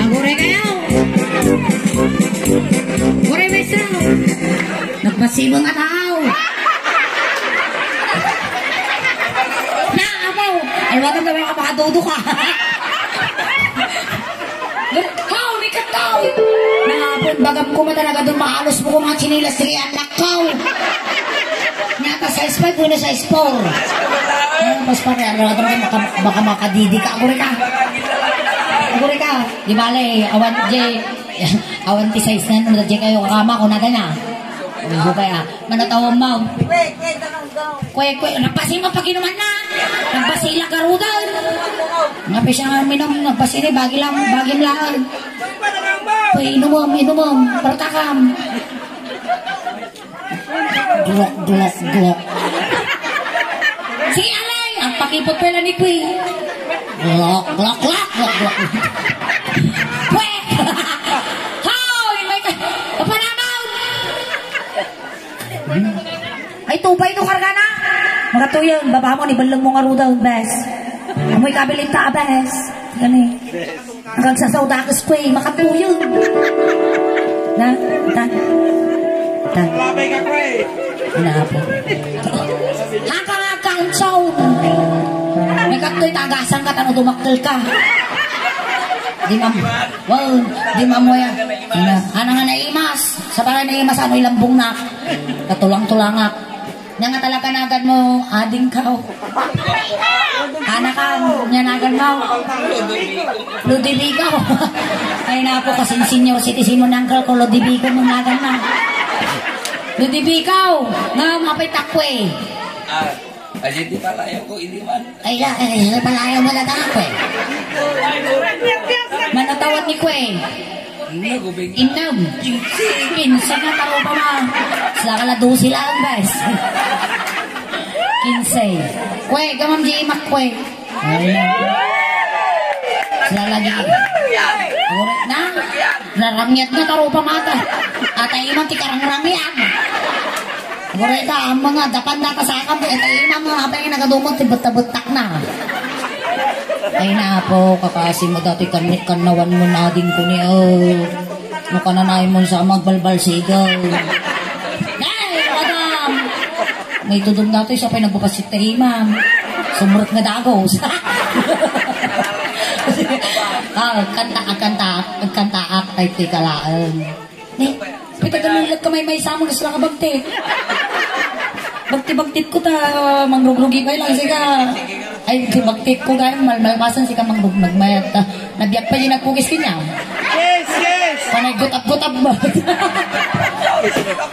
Agure kayo. Agure beso. Nagpasibong at tao. Na, ako. Alwatan kami kapakadudo ka. How, may kataw. Nangapon, bagam ko matalaga doon maalos mo ko mga chinilas sige anak ko. Nyata size 5, wala size 4. Mas pare, baka makadidi ka. Agure ka. Agure ka. Di bale, awan ti size na nung dadya kayo kakama ko na gana. Ugo kaya, manatawang mo. Kwe, nagpasin mo pag-inuman na. Nagpasila karudan. Ngapi siya nga minom, nagpasili, bagim lang. Kwe, inumom, pertakam. Glok. Sige, alay, ang pakipot pala ni Kwe. Glok. Kwe! Hoy! May kapanamaw! Ay, tubay ito karga na. Mga tuyang, baba mo, nibalang mo nga ro daw, bes. Amoy kabiling ta, bes. Gani. Hanggang sa saudakas ko eh, makatuyang. Na, tan. Labay ka ko eh. Hanapo. Hanggang chow. May katoy tagasan ka, tanong dumakil ka. Di mamoy yan. Ano nga naimas? Sa parang naimas, amoy lambong na. Katulang-tulangak. Nga nga talaga nagad mo, ading ka. Anak ka, nanagan mo. Ludibigaw. Ay na po kasing senior citizen mo ng uncle ko, ludibigaw mo nagan na. Ludibigaw, nga mapay takwe. Kasi di palayaw ko, hindi man. Ay, palayaw mo na takwe. Manatawad ni Kwe. Inam. Pinsan na taro pa ma. Sila kalado sila ang guys. 15. Kwe, gamam di imak Kwe. Sila lagi. Ulit na. Narangyat na taro pa mata. At ay imang tikarang-rangyat. Ulit na, ang mga dapan na kasakam. At ay imang mga abay nagadumot, tibot-tabotak na. Ay na po, kakasi mo dati kanawan mo na din ko niya. Mukha na nahin mo sa magbalbal sigaw. Nay, madam! May tudong dati siya pa nagbukasit tayo, ma'am. Sumurot nga dagos. Kanta ay tikalaan. Nay, pitaganulat ka may samon, gusto lang ka bagti. Bagti-bagtit ko ta, mangrugrugi pa lang siya. Ay, bagtit ko gano'n, malmasan si ka mangrugmayat. Nabiyak pa yung nagpugis kanya. Yes! Panay gutap-gutap ba?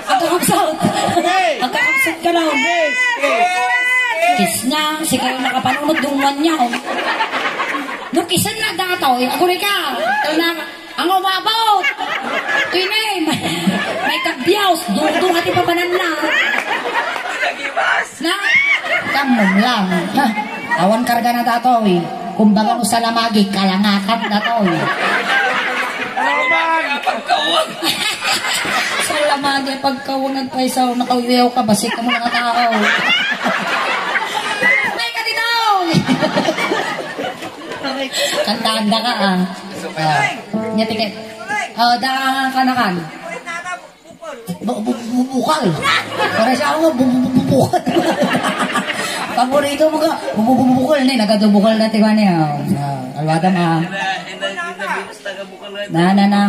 Agkakapsat. Agkakapsat ka lang. Kiss na, si kayo nakapanunod dungan niya. Nukisan na dataw, aguri ka. Ang umabot. Inay, may kabyaws. Doon hati papanan na. Na? Kamom lang. Awan karga na dataw. Kumbaga mo sa lamagi, kalangakat dataw. Sa lamagi, pagkawang nagpaisaw, nakawiyaw ka, basik ka mo ng tao. May ka dito! Kantanda ka Nyatikit. Daan kanakan. Bubukal. Para siya ako bubukal. Paborito mo ka. Bubukal na. Nagadubukal na tiba niya. Alwada ma. Na.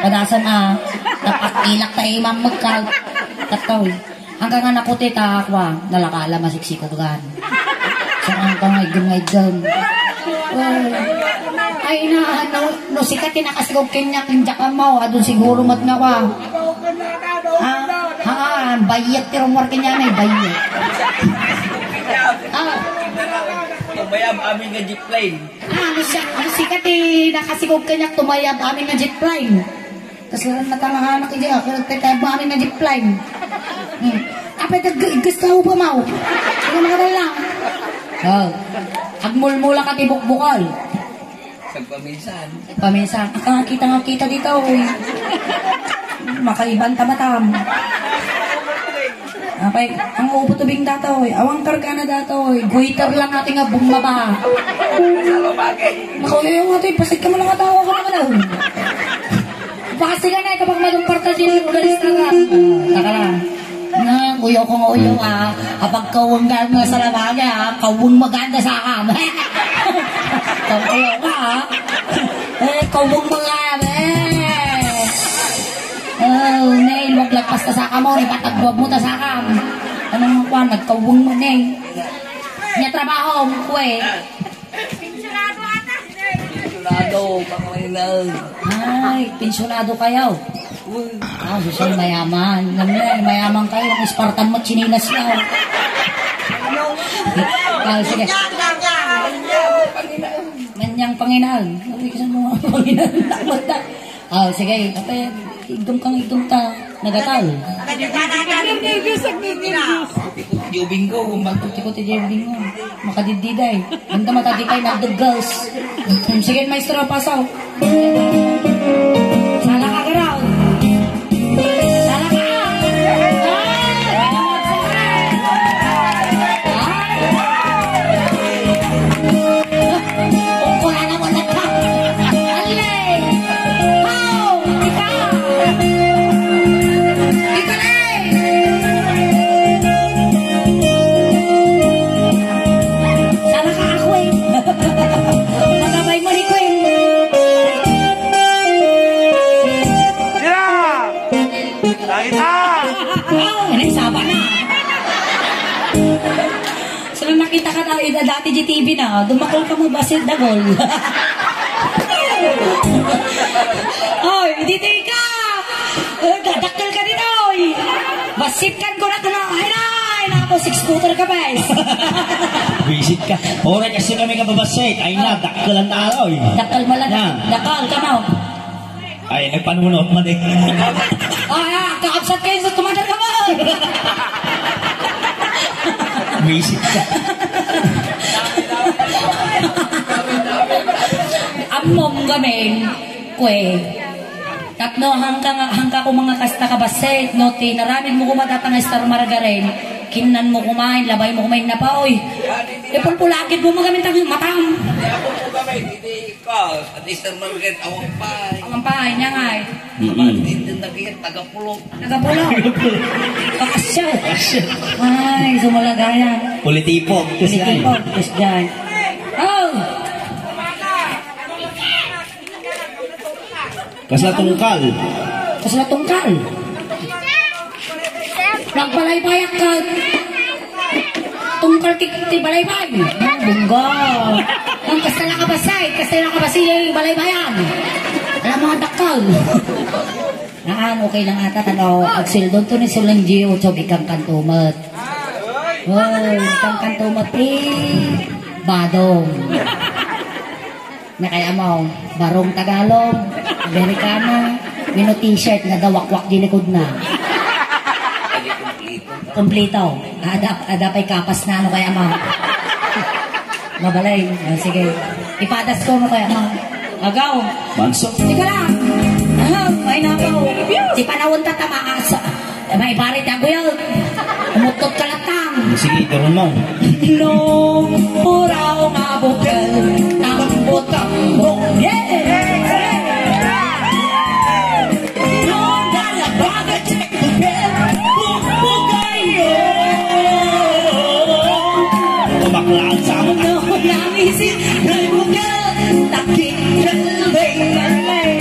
Padasan napakilak tayo imam magkal. Tataw. Hanggang nga naputi ta akwa. Nalakala masiksiko gan. Saan ka ngayon. Ay na, no sikat tinakasigog kanya kinja ka mo, adun siguro mat nga wa. Bayat tirumor kanya may bayat. Tumayab amin nga jeep plane. Ano sikat nakasigog kanya tumayab amin nga jet plane. Tapos natangahanak kanya, nagtitayab amin nga jet plane. Apay gusto pa mo. Ano mga lang. Agmulmula ka tibuk-bukal. Paminsan. Kita dito. Makaiban tamatam. Apay, ang upo tubing dato. Awang karga na dato. Guiter lang natin nga bumaba. Naku, yung ato, pasit ka mo lang katawa ka naman. din udah istangan. Taka lang. Na, uyo kong uyo kapag kawang ganda sa lamaga, kawang maganda sa akam. Kung uyo ka kawang maganda Oh, Nay, wag lagpas ka sa akam mo, ipatagwab mo ta sa akam. Anong makuha, nagkawang mo, Nay. Nya trabaho mo, kwe. Pensionado, pangalanan. Ay, pensionado kayo. Susunod mayaman. Mayaman kayo. Ang Spartan mo, chinilas niya. Sige. Manyang Panginoon. Saan mo ang Panginoon? Sige. Igdom ta. Nagatal. Jubing ko, Kuti-kuti jebing mo. Makadididay. Ganda matadikay na the girls. Sige, maestro, pasaw. Sala ka garaw. Sala ka. Kukuha na mo na ka. Alay. How? Ikaw. Sana ka ako Magabay mo ni Queen. Tira! Nakita! Ano saba na? Sila nakita ka daw dati GTV na. Dumakol ka mo basit dagol. Oy, dito ka! Dadakil ka din, oy! Basitkan ko na ito na. Ay, nako, 6-footer ka, guys. Visit ka. Oray kasi kami kababasit. Ay na, dakkalan na araw. Dakal mo lang. Dakal ka na. Ay, nagpanunod mo din. Kaabsat kayo sa tumadar ka mo. Visit ka. Amom gamin, kwe. Tatno hangka ko mga kasta kabasit, no, tinaramid mo kumatatang Star Margarine, kinan mo kumain, labay mo kumain na pa, oy. Pulpulakid mo magamin tang matam. Ako po kami, hindi ikaw. At Easter Margaret, awang pay. Ang pahay niya nga eh. Hindi nagigit, tagapulog. Nagapulong. Pakasya. Ay, sumalagayan. Politipo. Pilitin po, tapos dyan. Oh! Kasla tungkal. Kasi natungkal. Nagbalaybayak ka. Tungkal ti balaybay. Bunggo. Ang kastala kabasay, balaybayan. Alam mga dakal. Okay lang ata, agsil doon to ni Silang Gio, so ikang kantumat. Ikang kantumat badong. Na kaya mo, barong Tagalog, Amerikano, mino t-shirt na dawakwak di likod na. Kompleto. Ada pa'y kapas na kaya mo. Mabalay. Sige. Ipadas ko kaya mo. Agaw. Manso. Sige lang. May napaw. Si panawon tatamaas. May barit ako yun. Umutot ka latang. Sige, doon mo. Nung puraw mabukal ng butang-bong. Nung dalabagat sa kubel, bukbukay Tumaklaan sa amin. nung namisip ng bukal, takik kalbay. Alay,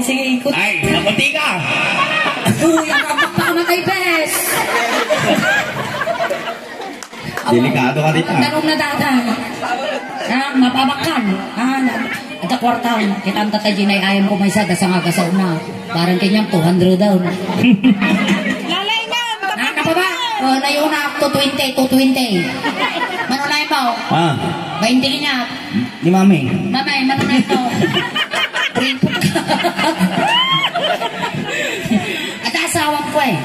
sige, ikot. Ay, naputi ka. Uy, ang kapak pa kamatay, bes. Delikado ka dito. Tanong na dada. Mapabakan. At kwartal. Kita ang tatay Ginay ayam ko may sada sa nga sa una. Parang kanyang 200 daw. Lalay na! Ano pa ba? Nayon na to 20, 220. Mano na ito? Ah, 20 niya. di mami. Mamay, mano na ito? At asawang ko eh.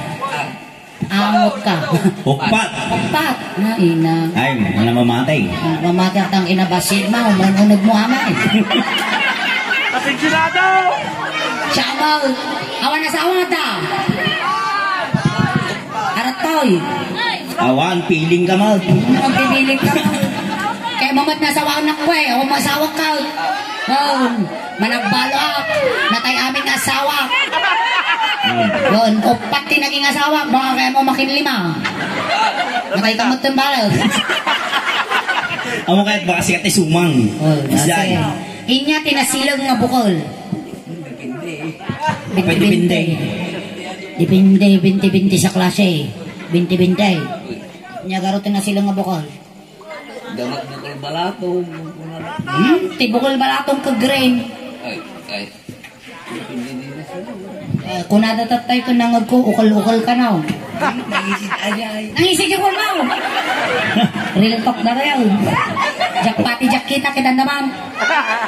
Amot ka. Hukpat. Pat. Na ina. Ay, wala mamatay. Mamati at ang inabasin mo. Manunog mo amay. Apensionado! Siya mo. Awan na sa awan ta. Aratoy. Awan, piling ka mo. Magpipiling ka mo. Kaya mamat na sa awan na ko eh. Awan masawak ka. Managbalo up. Natay aming asawa. Yun, upat din naging asawa. Baka kaya mo makinlima. Natay kamot ng balo. Amo kahit baka sikat ay sumang. Oh, Isay. Inya tinasilang nga bukol. Pwede-pinde. Dipinde, binti-binti sa klase. Binti-binti. Inya garo tinasilang nga bukol. Damat bukol balatong. Tibukol balatong ka-grain. Ay. Kung nadatatay ko nangag ko, ukol-ukol ka na. Nangisig ayay. Nangisig ako na. Real talk na rin. Jak pati jak kita naman.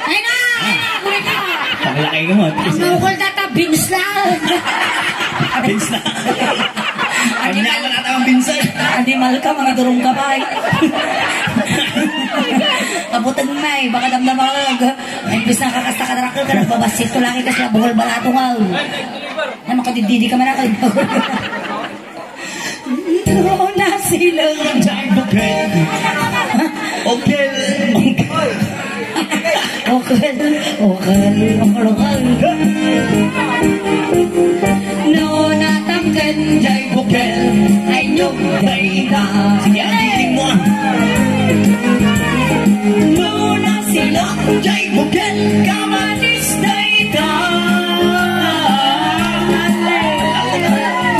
Ay na! Kulit ka! Panglaki ka mo. Ang ukol data, bins lang. Bins na. Kami na naman ata ang binsay. Animal ka, mga durong kamay. Kabutang na eh, baka damdamag. Imbis na kakasta-kadarakal ka, nagbabasit ko laki ka sila, bukol balato nga. Ay, makadididi ka man ako. Doon na silang Jai Bukel. Okay. Okal. No natangkan Jai Bukel ay nyok dayda. Sige, antiting mo. No na silang Jai Bukel kamatis dayda.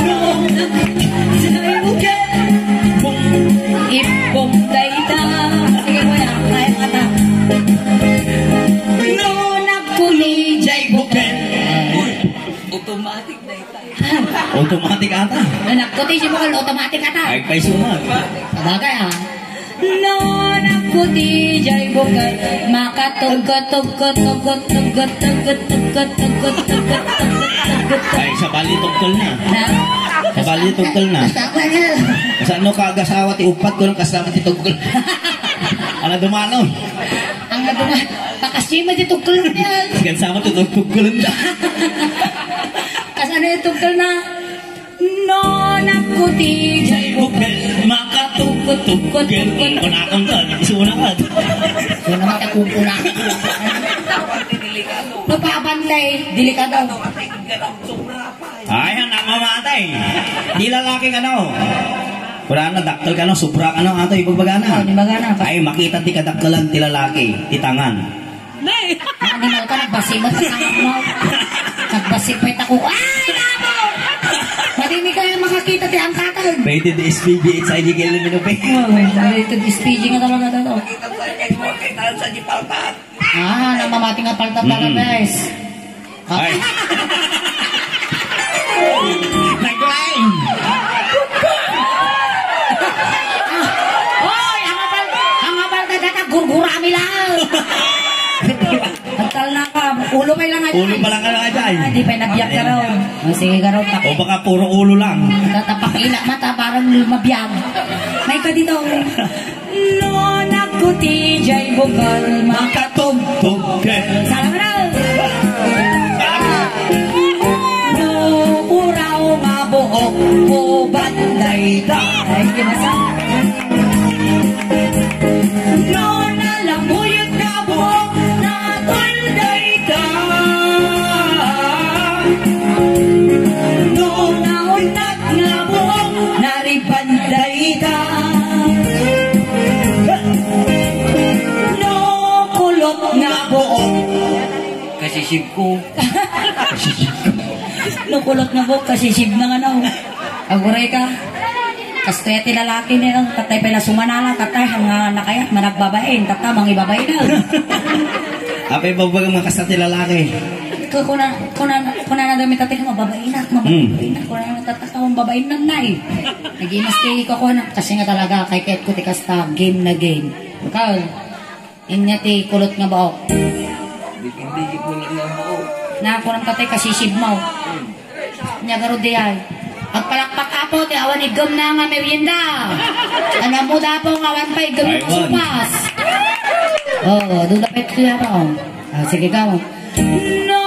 No Jai Bukel ipong dayda. Sige mo yan, kaya mata. No nagkuli Jai Bukel. Automatic na ito. Automatic ata. Anak ko, tiyo mo kal automatic ata. Ay, pa'y sumag. Sabagay ah. No nagkuti Jai Bukel makatugod. Ay, sa bali tugtol na. Na? Sa bali tugtol na. Kasama na. Sa ano kagasawa ti upat ko lang kasama ti tugtol. Ano dumanon? Ang naduma, pakasima di tugtol na yan. Sigan sama ti tugtol na. Kasano yung tugtol na? No nagkuti Jai Bukel Makatugod. Kunakang ka, isuna ka. So naman kakukula. Napabantay, delikado. Ay, ang namamatay. Di lalaking ano. Wala na, daktal ka no, supra ka no, ato ipagbagana. Di bagana. Ay, makita ti kadaktalan ti lalaki, ti tangan. Animal ka, nagbasimot sa anak mo. Nagbasipit ako. Ay, namo! Madini kayo makakita ti ang tatag. Rated SPG, it's ID Kailan Minupe. Ito SPG nga talaga ito. Kita sa kay mo, kita sa Jipalpat. Namamati nga palta talaga, guys. Ay. Nag-line! Hoy! Ang palta data, gurgurami lang. Nagtal na ka. Ulo pa lang. Ulo pa lang ka na dyan. Hindi pa nabiyag ka raw. Sige ka raw. O baka puro ulo lang. Tatapakila mata parang mabiyag. May ka dito. No nakuti Jai Bukel Makatugtog. Salam raw. No uraw nga buhok po banday ta. Ay kinasa. No nalamuyot nga buhok na tulday ta. No naunag nga buhok naribanday ta. No kulot nga buhok. Kasi sip ko. No kulot nga buhok kasi sib na nga na. Aguray ka. Kastaya ti lalaki niya, katay pala sumanala, katay hanga nakayat, managbabain, tatamang ibabain na. Apay babagang makasati lalaki. Kuna na dami tatay, mababain na, kuna na tatakawang babain na na eh. Nag-inastay ko na, kasi nga talaga, kay Ket ko ti kasta, game na game. Ikaw, inya ti kulot nga baok. Hindi ko lang ang buo. Na ako ng tatay kasi sib mo. Inya garo di ay. Pagpalakpak apo, ti awan igam na nga merienda. Ano mo dapo nga awan pa igam na kasupas. Oo, doon dapat siya pa. Sige ka mo. No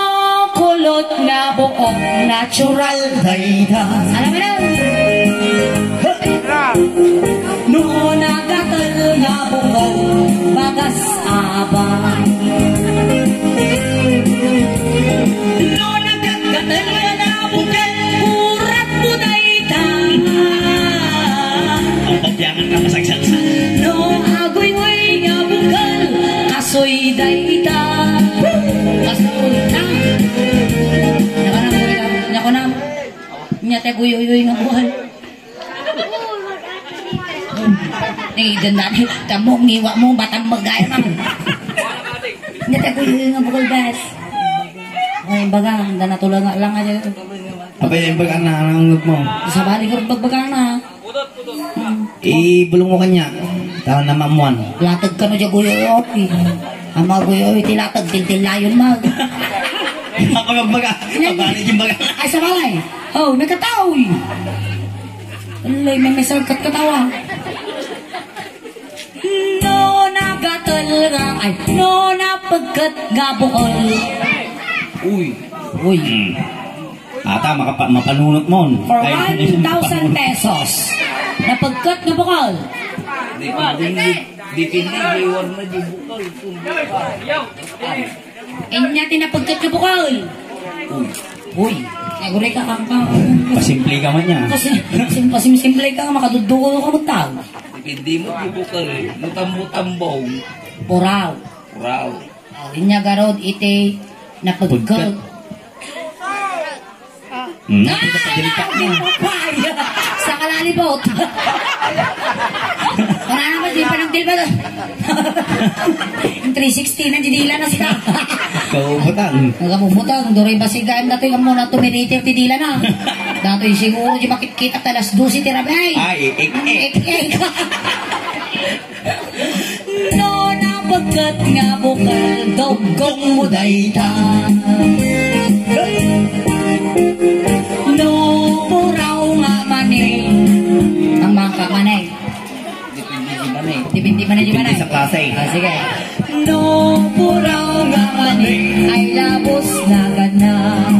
kulot na buok, natural dayda. Alam mo na? No nagatal na buok, bagas abang. Uy, dayta. Kasoy na. Nako na. Nyate uy nga buhay. Ni dandan kamu ngiwa mo batang magaya na. Nyate uy nga buhay bes. Ay bagang dan natulang lang aja. Apa yung baga na nangungot mo? Sa bali ko bagbagang na. Ibulong mo kanya. Tahan na mamuan. Latag ka no dya guyoy. Ama guyoy tilatag til-tilayon mag. Ako magbaga. Kabalit yung baga. Ay sa balay. Oh, nakataoy. Alay, may sarkat katawa. No nagatal nga ay no napagkat nga bukol. Uy. Ata, mapanunot mo. For 1,000 pesos. Napagkat nga bukol. Dipindi, iwan na di bukal. Inya tinapagkat nga bukol. Uy. Ay, gulay ka kang Pasimple ka man niya. Kasi, pasimple ka nga, makadudugo ka magtag. Dipindi mo di bukal. Mutam-mutambong. Puraw. Raw. Inya garod ite napagkat. Sa kalalibot. Wala naman, di pa nagdilba doon. 360 na didila na sila. Kaubutang. Nagkamubutang, doray ba si Gaim dato'y kamo na tumiritir tidila na. Dato'y siguro di makikita talas 12 tirabay. Ay, ik. No, napagkat nga bukal, dogong mo daytan. No, puraw nga manay. Ang mga manay. Dipindi manay. Dipindi sa klase. Sige. No, puraw nga manay. Ay labos na ganang.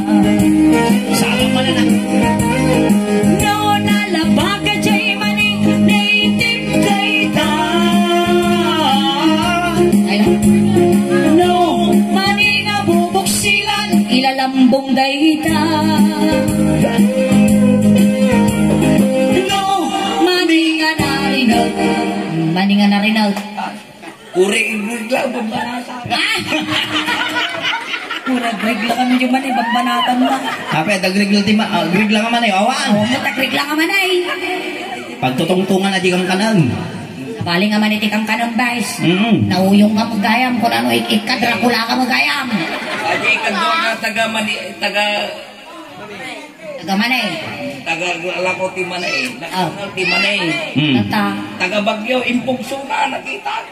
Sama mo na. No, nalabaga jay manay. Native dayta. No, manay nga bubok silan. Ilalambong dayta. Maningan na rin out. Uri-uri lang, pambanata. Pura-grig lang kami yung manay, bambanatan mo. Ape, dagrig lang man eh, awan. Oo, matagrig lang naman ay. Pagtutungtungan na di kang kanan. Bali nga man itikang kanong guys. Mm-hmm. Nauyong ka magayam, kung ano ikadrakula ka magayam. Adi ikadwa ka Taga-manay. taga-lako ti Manay. Nakano ti Manay. Nata. Taga-Bagyo, impog suna, nakita.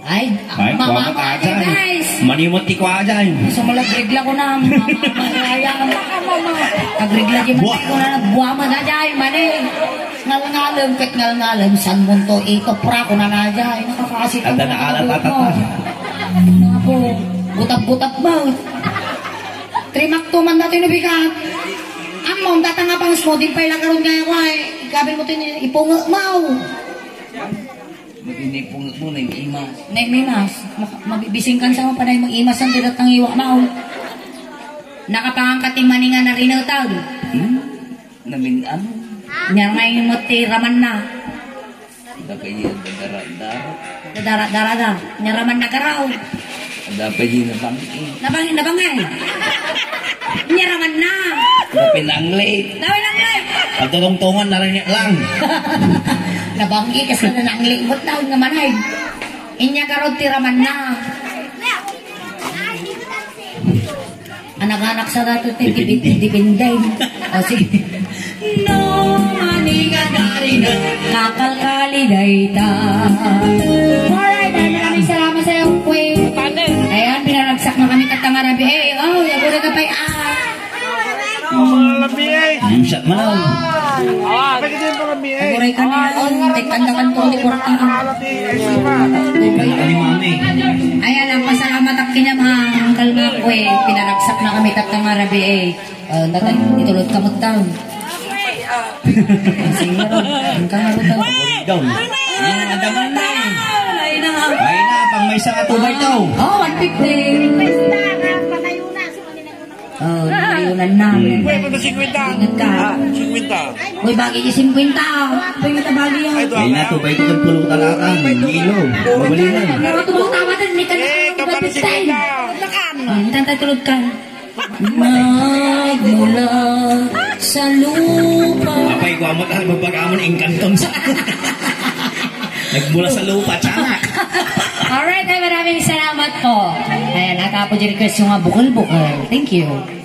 Ay, kuha ka aja guys. Manimot ti kuha dyan. Sumalagregla ko na, mamayang agregla di man ko na nagbuama na dyan, manay. Ngal-ngalem, ket ngal-ngalem, san munto ito pra ko na na dyan. Nakakasit ang Ada na alat mo. Mga po, butab-butab ba? Trimak to man natin nabigat. Amon, datang nga pang smoothie pa ilang karoon kaya ko ay. Gabi mo tin ipunga mau. Hindi po mo na yung imas. Neminas, mabibising kan sa mga panay mag-imas ang tiratang iwak mau. Nakapangangkat yung maninga na rinaw tawag. Namin ano? Nyarangay mo ti raman na. Dapat yun, dara-dara. Dara-dara. Nyaraman na karaw. Dapat yun nabangin. Nabangay. Nyaraman na. Dapat nanglit. Dawin ang live. Pagtutungtungan na rin lang. Nabanggi kasi na nanglimot na nga manay. Inya karod ti raman na. Anak-anak sa dato ti dipinday. O sige. No, maninga na rin kakalkali dayta. Alright, maraming salamat sa iyo, Queen. Ayan, pinaragsak na kami katangarabi. Eh, oh, yago na kapay Yung shot mo lang. Aguray ka na. Tekandakan ko di kurang Kaya ka ni mami. Ayan, ang pasalamat ang kinamang kalma ko eh. Pinaragsak na kami katangarabi eh. Itulod ka mo down. Sige na ron. Ang kangaro daw. Down. Adaman na eh. Ay na, pang may isang atubay daw. Oh, 150. Oh, nayunan namin. Pwede mo 50. Ingat ka. 50. Uy, bagay niya 50. Uy, kita bagay yan. Ay na to, bay ko kan pulutan atan. Kilo. Mabalinan. Pero tulog tama din, hindi ka Kapag sila. Tantay tulog ka. Nagmula sa lupa. Apay ko amot ang magpagamon engkantong sa... Nagmula sa lupa, tsaka. Alright, maraming salamat po. Ayan, nakapo request yung mga bukal-bukal. Thank you.